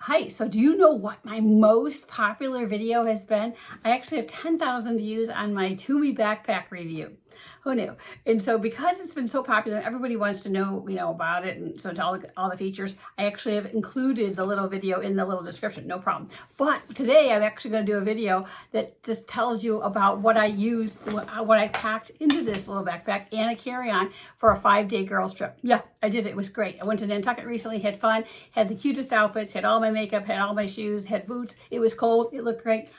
Hi, so do you know what my most popular video has been? I actually have 10,000 views on my Tumi backpack review. Who knew? And so because it's been so popular, everybody wants to know, about it. And so to all the features, I actually have included the little video in the little description, no problem. But today I'm actually going to do a video that just tells you about what I used, what I packed into this little backpack and a carry-on for a 5-day girls trip. Yeah, I did it. It was great. I went to Nantucket recently, had fun, had the cutest outfits, had all my makeup, had all my shoes, had boots. It was cold. It looked great.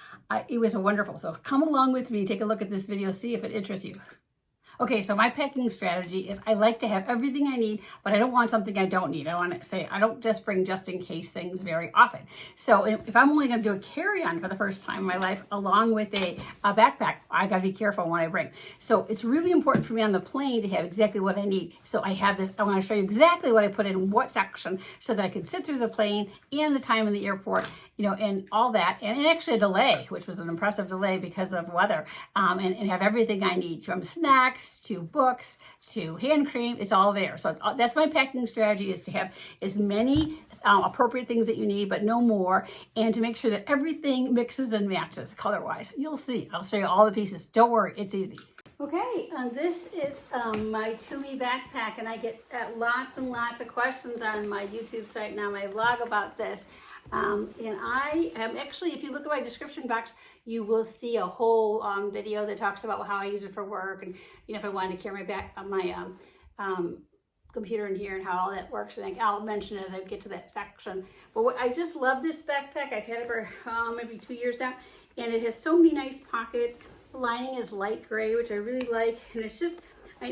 It was wonderful. So come along with me, take a look at this video, see if it interests you. Okay, so my packing strategy is I like to have everything I need, but I don't want something I don't need. I want to say I don't just bring just in case things very often. So if I'm only going to do a carry-on for the first time in my life, along with a backpack, I got to be careful what I bring. So it's really important for me on the plane to have exactly what I need. So I have this, I want to show you exactly what I put in what section so that I can sit through the plane and the time in the airport, and all that, and actually a delay, which was an impressive delay because of weather, and have everything I need, from snacks to books to hand cream. It's all there. So that's my packing strategy, is to have as many appropriate things that you need, but no more, and to make sure that everything mixes and matches color-wise. You'll see. I'll show you all the pieces. Don't worry, it's easy. Okay, this is my Tumi backpack, and I get lots and lots of questions on my YouTube site now, my vlog, about this. And I am actually, if you look at my description box, you will see a whole video that talks about how I use it for work, and if I wanted to carry my computer in here and how all that works, and I'll mention it as I get to that section. But I just love this backpack. I've had it for maybe 2 years now, and it has so many nice pockets. The lining is light gray, which I really like, and it's just, I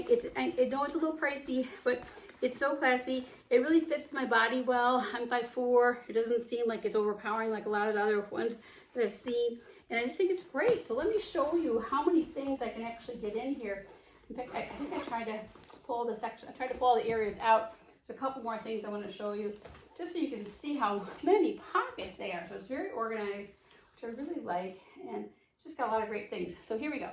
know it's a little pricey, but it's so classy. It really fits my body well. I'm 5'4". It doesn't seem like it's overpowering like a lot of the other ones that I've seen. And I just think it's great. So let me show you how many things I can actually get in here. In fact, I think I tried to pull the section. I tried to pull all the areas out. There's a couple more things I want to show you, just so you can see how many pockets they are. So it's very organized, which I really like. And it's just got a lot of great things. So here we go.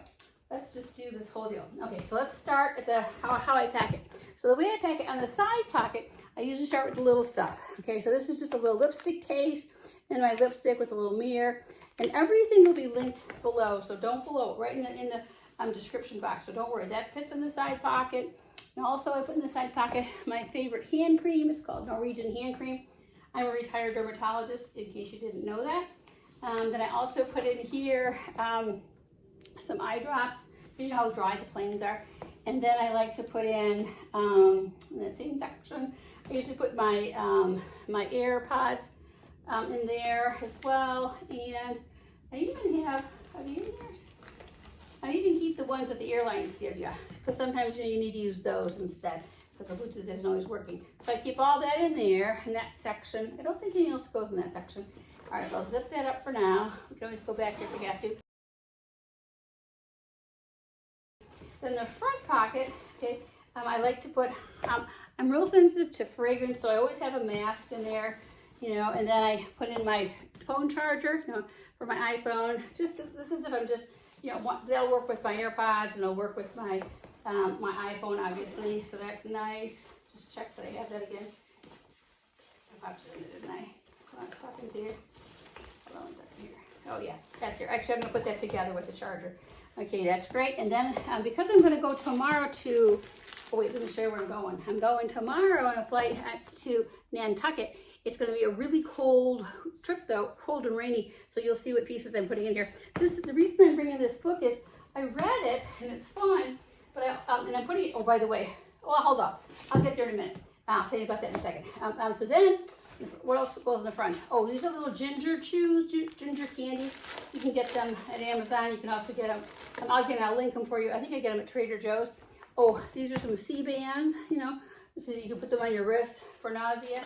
Let's just do this whole deal. Okay, so let's start at the how I pack it. So the way I pack it, on the side pocket, I usually start with the little stuff. Okay, so this is just a little lipstick case and my lipstick with a little mirror, and everything will be linked below. So don't below it, right in the description box. So don't worry, that fits in the side pocket. And also I put in the side pocket my favorite hand cream. It's called Norwegian hand cream. I'm a retired dermatologist, in case you didn't know that. Then I also put in here some eye drops. You know how dry the planes are. And then I like to put in the same section, I usually put my my AirPods in there as well. And I even have, are they in yours? I even keep the ones that the airlines give you, because sometimes you need to use those instead, because the Bluetooth isn't always working. So I keep all that in there, in that section. I don't think anything else goes in that section. All right, so I'll zip that up for now. We can always go back here if we have to. Then the front pocket, okay, I like to put, I'm real sensitive to fragrance, so I always have a mask in there, and then I put in my phone charger, for my iPhone. This is if I'm just, they'll work with my AirPods, and it'll work with my my iPhone, obviously, so that's nice. Just check that I have that again. I popped it in it, didn't I? Hold on, it's talking to you. Hold on, it's up here. Oh yeah, that's here. Actually, I'm gonna put that together with the charger. Okay, that's great. And then because I'm going to go tomorrow to, let me show you where I'm going. I'm going tomorrow on a flight to Nantucket. It's going to be a really cold trip, though, cold and rainy. So you'll see what pieces I'm putting in here. The reason I'm bringing this book is I read it and it's fun, but and I'm putting it. Oh, by the way, hold on. I'll get there in a minute. I'll tell you about that in a second. So then, what else goes in the front? Oh, these are little ginger chews, ginger candy. You can get them at Amazon. You can also get them. I'll link them for you. I think I get them at Trader Joe's. Oh, these are some C-bands, so you can put them on your wrist for nausea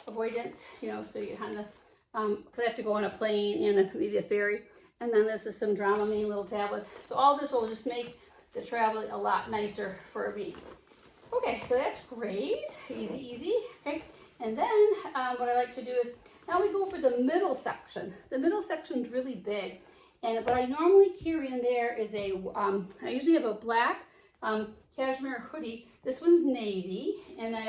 avoidance, so you kind of, because I have to go on a plane and maybe a ferry. And then this is some Dramamine little tablets. So all this will just make the travel a lot nicer for me. Okay, so that's great. Easy. Okay. And then what I like to do is, now we go for the middle section. The middle section is really big. And what I normally carry in there is I usually have a black cashmere hoodie. This one's navy. And I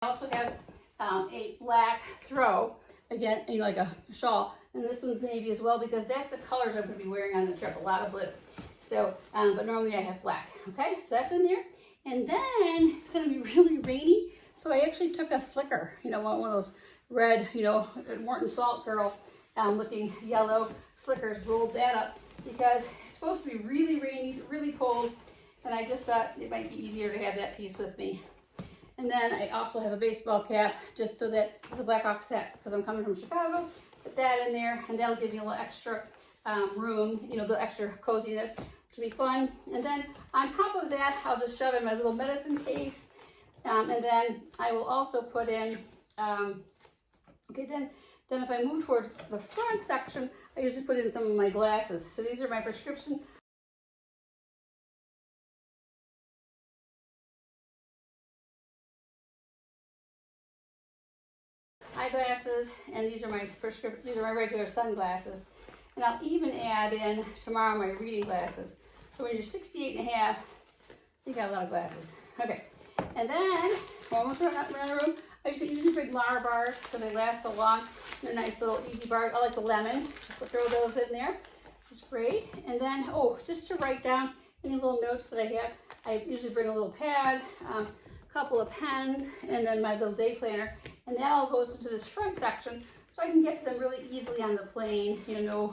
also have a black throw, again, you know, like a shawl. And this one's navy as well, because that's the colors I'm going to be wearing on the trip, a lot of blue. So, but normally I have black, okay? So that's in there. And then it's going to be really rainy. So I actually took a slicker, you know, one of those red, you know, Morton Salt Girl looking yellow slickers, rolled that up because it's supposed to be really rainy, really cold. And I just thought it might be easier to have that piece with me. And then I also have a baseball cap, just so that it's a Blackhawks hat because I'm coming from Chicago. Put that in there, and that'll give me a little extra room, you know, the extra coziness, which will be fun. And then on top of that, I'll just shove in my little medicine case. And then I will also put in, okay, then if I move towards the front section, I usually put in some of my glasses. So these are my prescription eyeglasses, and these are my regular sunglasses. And I'll even add in tomorrow my reading glasses. So when you're 68 and a half, you got a lot of glasses. Okay, and then when we're in another room, I usually bring Lara bars because they last so long. They're nice little easy bars. I like the lemons. Just throw those in there. It's great. And then, oh, just to write down any little notes that I have, I usually bring a little pad, a couple of pens, and then my little day planner. And that all goes into this front section, so I can get to them really easily on the plane, you know,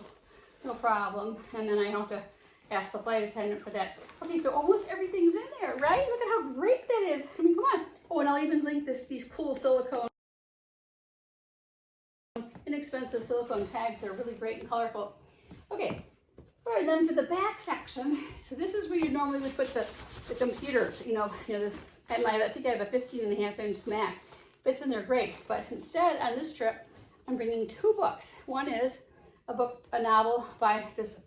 no problem. And then I don't have to ask the flight attendant for that. Okay, so almost everything's in there, right? Look at how great that is. I mean, come on. Oh, and I'll even link these cool silicone, inexpensive silicone tags that are really great and colorful. Okay, all right, then for the back section, so this is where you normally would put the computers, you know this, I think I have a 15.5-inch Mac. Fits in there great, but instead on this trip, I'm bringing 2 books. One is a novel by this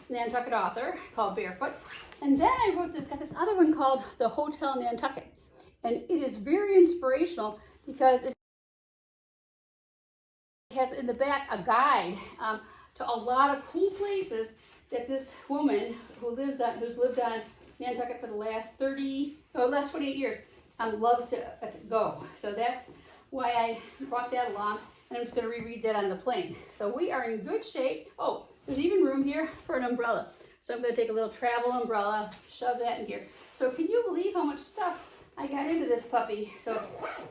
Nantucket author called Barefoot. And then I got this other one called The Hotel Nantucket. And it is very inspirational because it has in the back a guide to a lot of cool places that this woman who's lived on Nantucket for the last 28 years loves to go. So that's why I brought that along, and I'm just going to reread that on the plane. So we are in good shape. Oh, there's even room here for an umbrella. So I'm going to take a little travel umbrella, shove that in here. So can you believe how much stuff I got into this puppy? So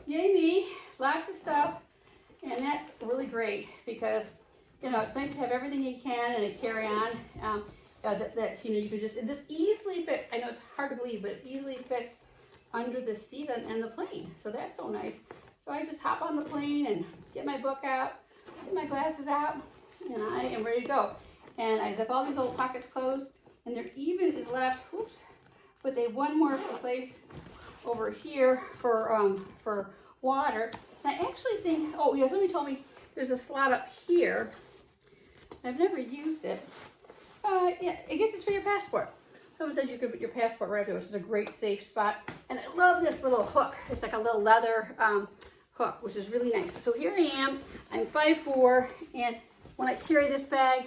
yay me, lots of stuff, and that's really great because, you know, it's nice to have everything you can in a carry-on that you know, you could just, and this easily fits. I know it's hard to believe, but it easily fits under the seat and the plane. So that's so nice. So I just hop on the plane and get my book out, get my glasses out, and I am ready to go. And I zip all these little pockets closed, and there even is left, oops, but they one more place over here for water. And I actually think, oh yeah, somebody told me there's a slot up here. I've never used it. Yeah, I guess it's for your passport. Someone said you could put your passport right there, which is a great safe spot. And I love this little hook. It's like a little leather hook, which is really nice. So here I am. I'm 5'4", and when I carry this bag,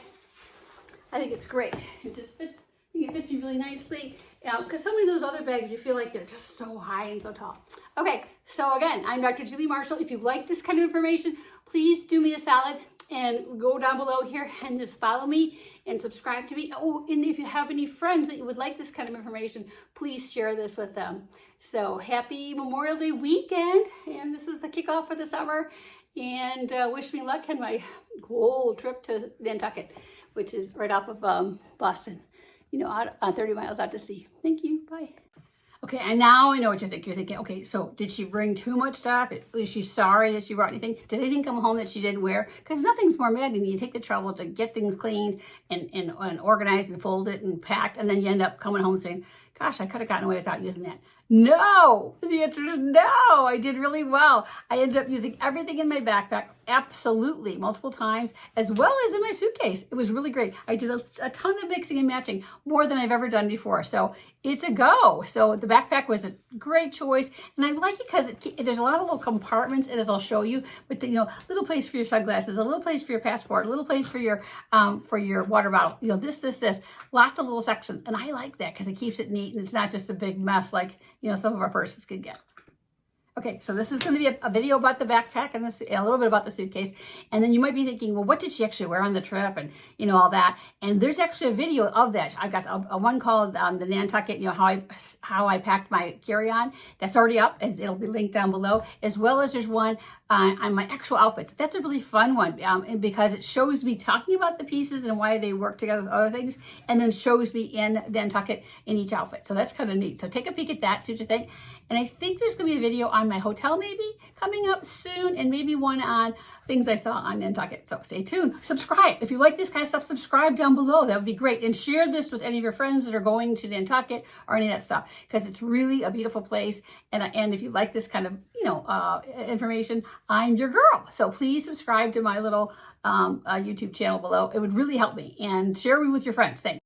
I think it's great. It just fits. I think it fits me really nicely. Because some of those other bags, you feel like they're just so high and so tall. Okay, so again, I'm Dr. Julie Marshall. If you like this kind of information, please do me a solid and go down below here and just follow me and subscribe to me. Oh, and if you have any friends that you would like this kind of information, please share this with them. So happy Memorial Day weekend, and this is the kickoff for the summer, and wish me luck in my cool trip to Nantucket, which is right off of Boston, you know, 30 miles out to sea. Thank you, bye. Okay, and now I know what you're thinking. You're thinking, okay, so did she bring too much stuff? Is she sorry that she brought anything? Did anything come home that she didn't wear? Because nothing's more mad than you take the trouble to get things cleaned and organized and folded and packed, and then you end up coming home saying, gosh, I could have gotten away without using that. No, the answer is no. I did really well. I ended up using everything in my backpack, absolutely, multiple times, as well as in my suitcase. It was really great. I did a ton of mixing and matching, more than I've ever done before. So it's a go. So the backpack was a great choice. And I like it because there's a lot of little compartments, and as I'll show you, with the, you know, little place for your sunglasses, a little place for your passport, a little place for your water bottle, you know, this, lots of little sections. And I like that because it keeps it neat and it's not just a big mess like, you know, some of our purses could get. Okay, so this is going to be a video about the backpack and a little bit about the suitcase. And then you might be thinking, well, what did she actually wear on the trip and, you know, all that. And there's actually a video of that. I've got a one called the Nantucket, you know, how I packed my carry-on. That's already up, and it'll be linked down below, as well as there's one on my actual outfits. That's a really fun one because it shows me talking about the pieces and why they work together with other things, and then shows me in Nantucket in each outfit. So that's kind of neat. So take a peek at that, see what you think. And I think there's going to be a video on my hotel maybe coming up soon, and maybe one on things I saw on Nantucket. So stay tuned. Subscribe. If you like this kind of stuff, subscribe down below. That would be great. And share this with any of your friends that are going to Nantucket or any of that stuff, because it's really a beautiful place. And if you like this kind of, you know, information, I'm your girl. So please subscribe to my little YouTube channel below. It would really help me. And share me with your friends. Thanks.